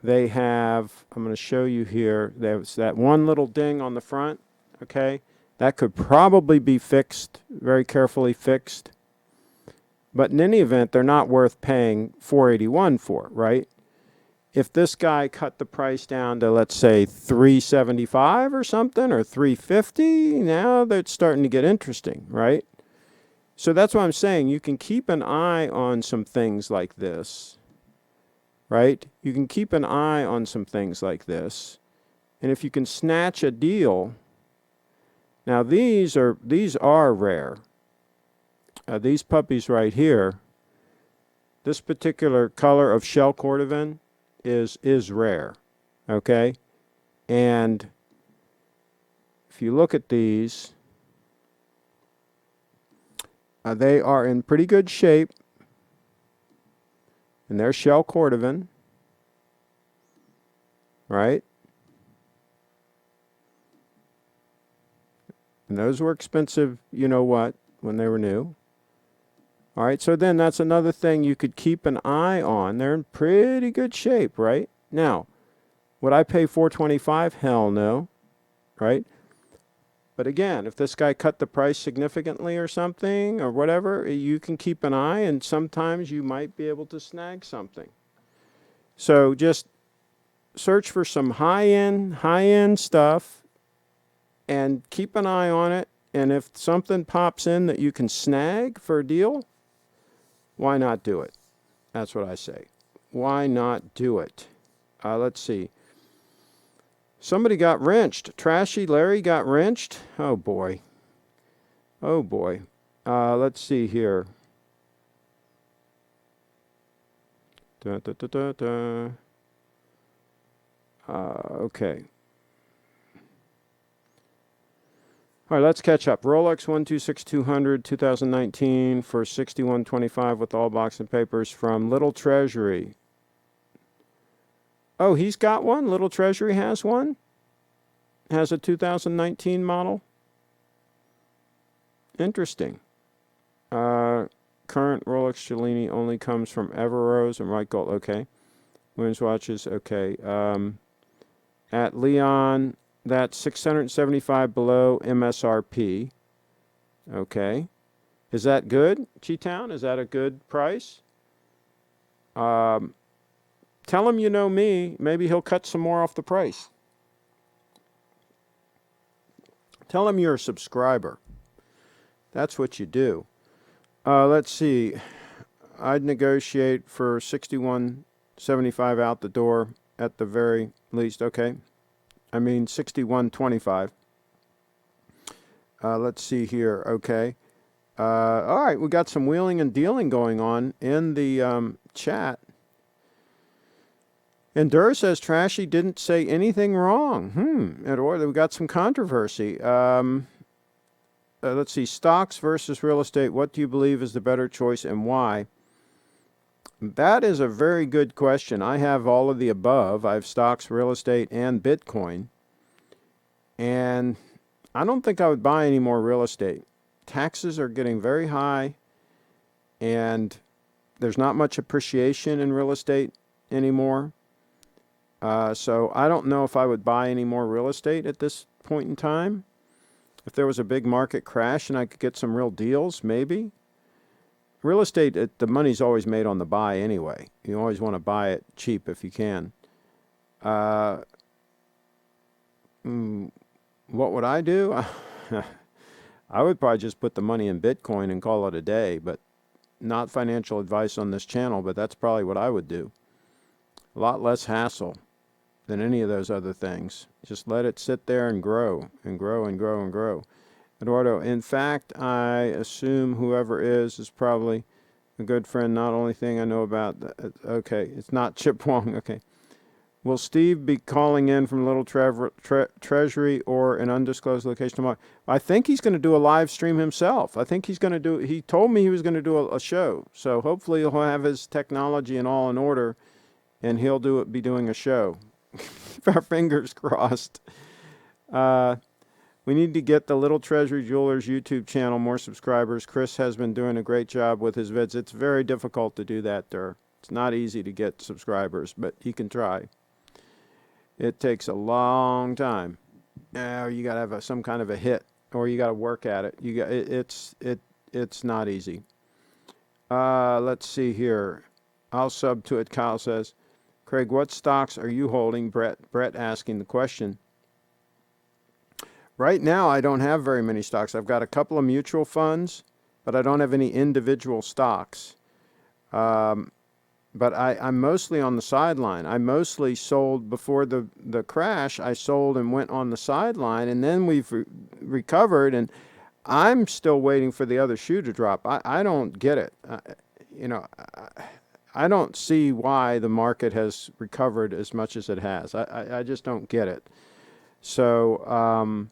they have, I'm going to show you here, there's that one little ding on the front, okay? That could probably be fixed, very carefully fixed. But in any event, they're not worth paying $481 for, right? If this guy cut the price down to, let's say, $375 or something, or $350, now that's starting to get interesting, right? So that's what I'm saying. You can keep an eye on some things like this, right? You can keep an eye on some things like this. And if you can snatch a deal, now these are rare. These puppies right here, this particular color of shell cordovan is rare, okay? And if you look at these, they are in pretty good shape, and they're shell cordovan, right? And those were expensive, you know what, when they were new. All right, so then that's another thing you could keep an eye on. They're in pretty good shape, right? Now, would I pay $425? Hell no, right? But again, if this guy cut the price significantly or something or whatever, you can keep an eye, and sometimes you might be able to snag something. So just search for some high-end stuff and keep an eye on it. And if something pops in that you can snag for a deal, why not do it? That's what I say. Why not do it? Let's see. Somebody got wrenched. Trashy Larry got wrenched. Oh, boy. Oh, boy. Let's see here. Da, da, da, da, da. Okay. All right, let's catch up. Rolex 126200 2019 for 6125 with all box and papers from Little Treasury. Oh, he's got one? Little Treasury has one? Has a 2019 model? Interesting. Current Rolex Cellini only comes from Everose and Right Gold. Okay. Women's watches. Okay. At Leon, that's 675 below MSRP. Okay. Is that good, G-Town? Is that a good price? Tell him you know me. Maybe he'll cut some more off the price. Tell him you're a subscriber. That's what you do. Let's see. I'd negotiate for 61.75 out the door at the very least. Okay. I mean 61.25. Let's see here. Okay. All right. We got some wheeling and dealing going on in the chat. And Durr says Trashy didn't say anything wrong. Or we got some controversy. Let's see. Stocks versus real estate. What do you believe is the better choice and why? That is a very good question. I have all of the above. I have stocks, real estate, and Bitcoin. And I don't think I would buy any more real estate. Taxes are getting very high, and there's not much appreciation in real estate anymore. So I don't know if I would buy any more real estate at this point in time. If there was a big market crash and I could get some real deals, maybe. Real estate, the money's always made on the buy anyway. You always want to buy it cheap if you can. What would I do? I would probably just put the money in Bitcoin and call it a day, but not financial advice on this channel, but that's probably what I would do. A lot less hassle than any of those other things. Just let it sit there and grow and grow and grow and grow. Eduardo, in fact, I assume whoever is probably a good friend. Not only thing I know about. Okay, it's not Chip Wong. Okay. Will Steve be calling in from Little Treasury or an undisclosed location tomorrow? I think he's going to do a live stream himself. I think he's going to do. He told me he was going to do a show. So hopefully he'll have his technology and all in order, and he'll be doing a show. Keep our fingers crossed. We need to get the Little Treasury Jewelers YouTube channel more subscribers. Chris has been doing a great job with his vids. It's very difficult to do that there. It's not easy to get subscribers, but he can try. It takes a long time. Or you got to have some kind of a hit, or you got to work at it. It's not easy. Let's see here. I'll sub to it. Kyle says, Craig, what stocks are you holding? Brett asking the question. Right now, I don't have very many stocks. I've got a couple of mutual funds, but I don't have any individual stocks. But I'm mostly on the sideline. I mostly sold before the crash. I sold and went on the sideline, and then we've recovered, and I'm still waiting for the other shoe to drop. I don't get it. I don't see why the market has recovered as much as it has. I just don't get it. So,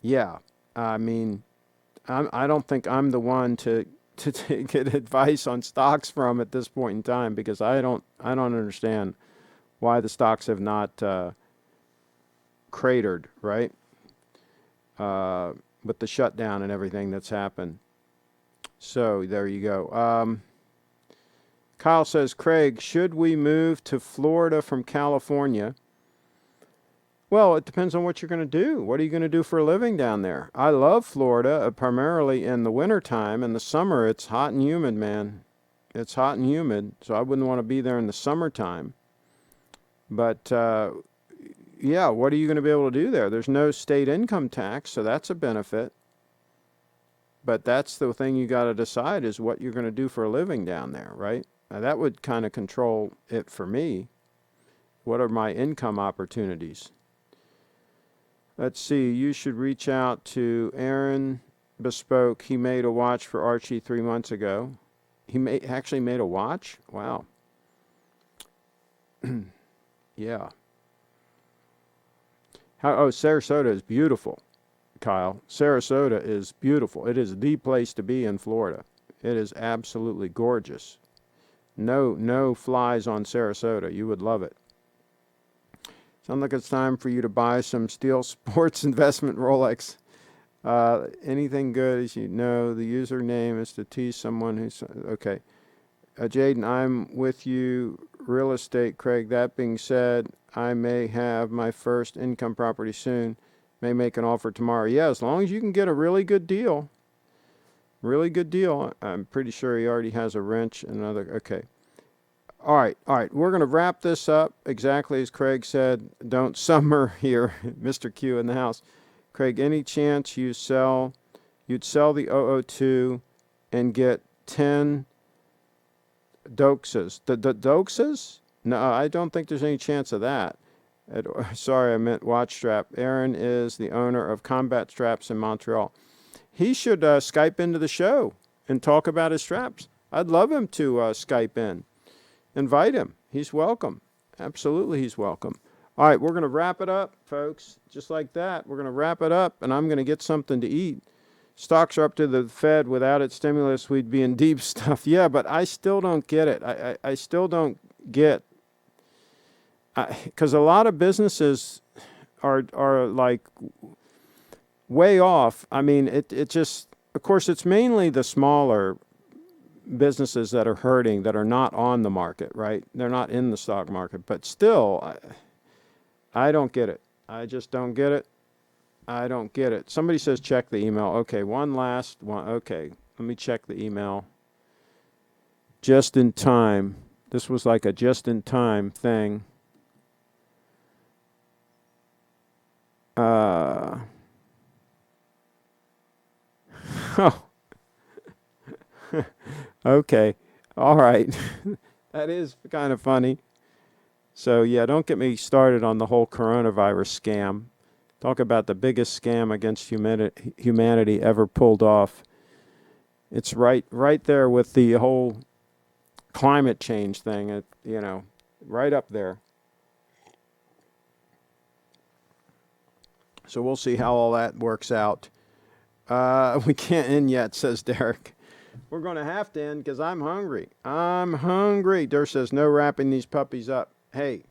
yeah, I mean, I don't think I'm the one to get advice on stocks from at this point in time, because I don't understand why the stocks have not cratered, right? With the shutdown and everything that's happened. So there you go. Kyle says, Craig, should we move to Florida from California? Well, it depends on what you're going to do. What are you going to do for a living down there? I love Florida, primarily in the wintertime. In the summer, it's hot and humid, man. It's hot and humid, so I wouldn't want to be there in the summertime. But, yeah, what are you going to be able to do there? There's no state income tax, so that's a benefit. But that's the thing you got to decide is what you're going to do for a living down there, right? Now, that would kind of control it for me. What are my income opportunities? Let's see. You should reach out to Aaron Bespoke. He made a watch for Archie 3 months ago. He actually made a watch? Wow. Yeah. Sarasota is beautiful, Kyle. Sarasota is beautiful. It is the place to be in Florida. It is absolutely gorgeous. No flies on Sarasota. You would love it. Sounds like it's time for you to buy some Steel Sports Investment Rolex. Anything good, as you know, the username is to tease someone who's... Okay. Jaden, I'm with you. Real estate, Craig. That being said, I may have my first income property soon. May make an offer tomorrow. Yeah, as long as you can get a really good deal. Really good deal. I'm pretty sure he already has a wrench and another... Okay. All right. We're going to wrap this up exactly as Craig said. Don't summer here. Mr. Q in the house. Craig, any chance you'd sell the 002 and get 10 Dokesas? The Dokesas? No, I don't think there's any chance of that. Sorry, I meant watch strap. Aaron is the owner of Combat Straps in Montreal. He should Skype into the show and talk about his straps. I'd love him to Skype in. Invite him. He's welcome. Absolutely, he's welcome. All right, we're going to wrap it up, folks. Just like that. We're going to wrap it up, and I'm going to get something to eat. Stocks are up to the Fed. Without its stimulus, we'd be in deep stuff. Yeah, but I still don't get it. I still don't get... Because a lot of businesses are like way off. I mean, it just... Of course, it's mainly the smaller businesses that are hurting, that are not on the market, right? They're not in the stock market, but still, I don't get it. I just don't get it. I don't get it. Somebody says check the email. Okay, one last one. Okay, let me check the email. Just in time. This was like a just in time thing. Oh. Okay. All right. That is kind of funny. So, yeah, don't get me started on the whole coronavirus scam. Talk about the biggest scam against humanity ever pulled off. It's right there with the whole climate change thing, right up there. So we'll see how all that works out. We can't end yet, says Derek. We're going to have to end because I'm hungry. Durr says, no wrapping these puppies up. Hey,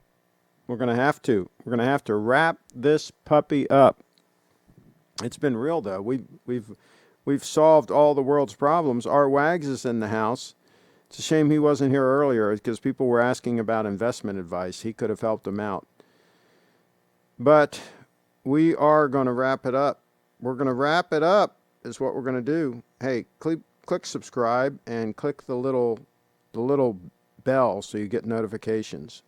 we're going to have to. We're going to have to wrap this puppy up. It's been real, though. We've solved all the world's problems. Art Wags is in the house. It's a shame he wasn't here earlier because people were asking about investment advice. He could have helped them out. But we are going to wrap it up. We're going to wrap it up is what we're going to do. Hey, click subscribe and click the little bell so you get notifications.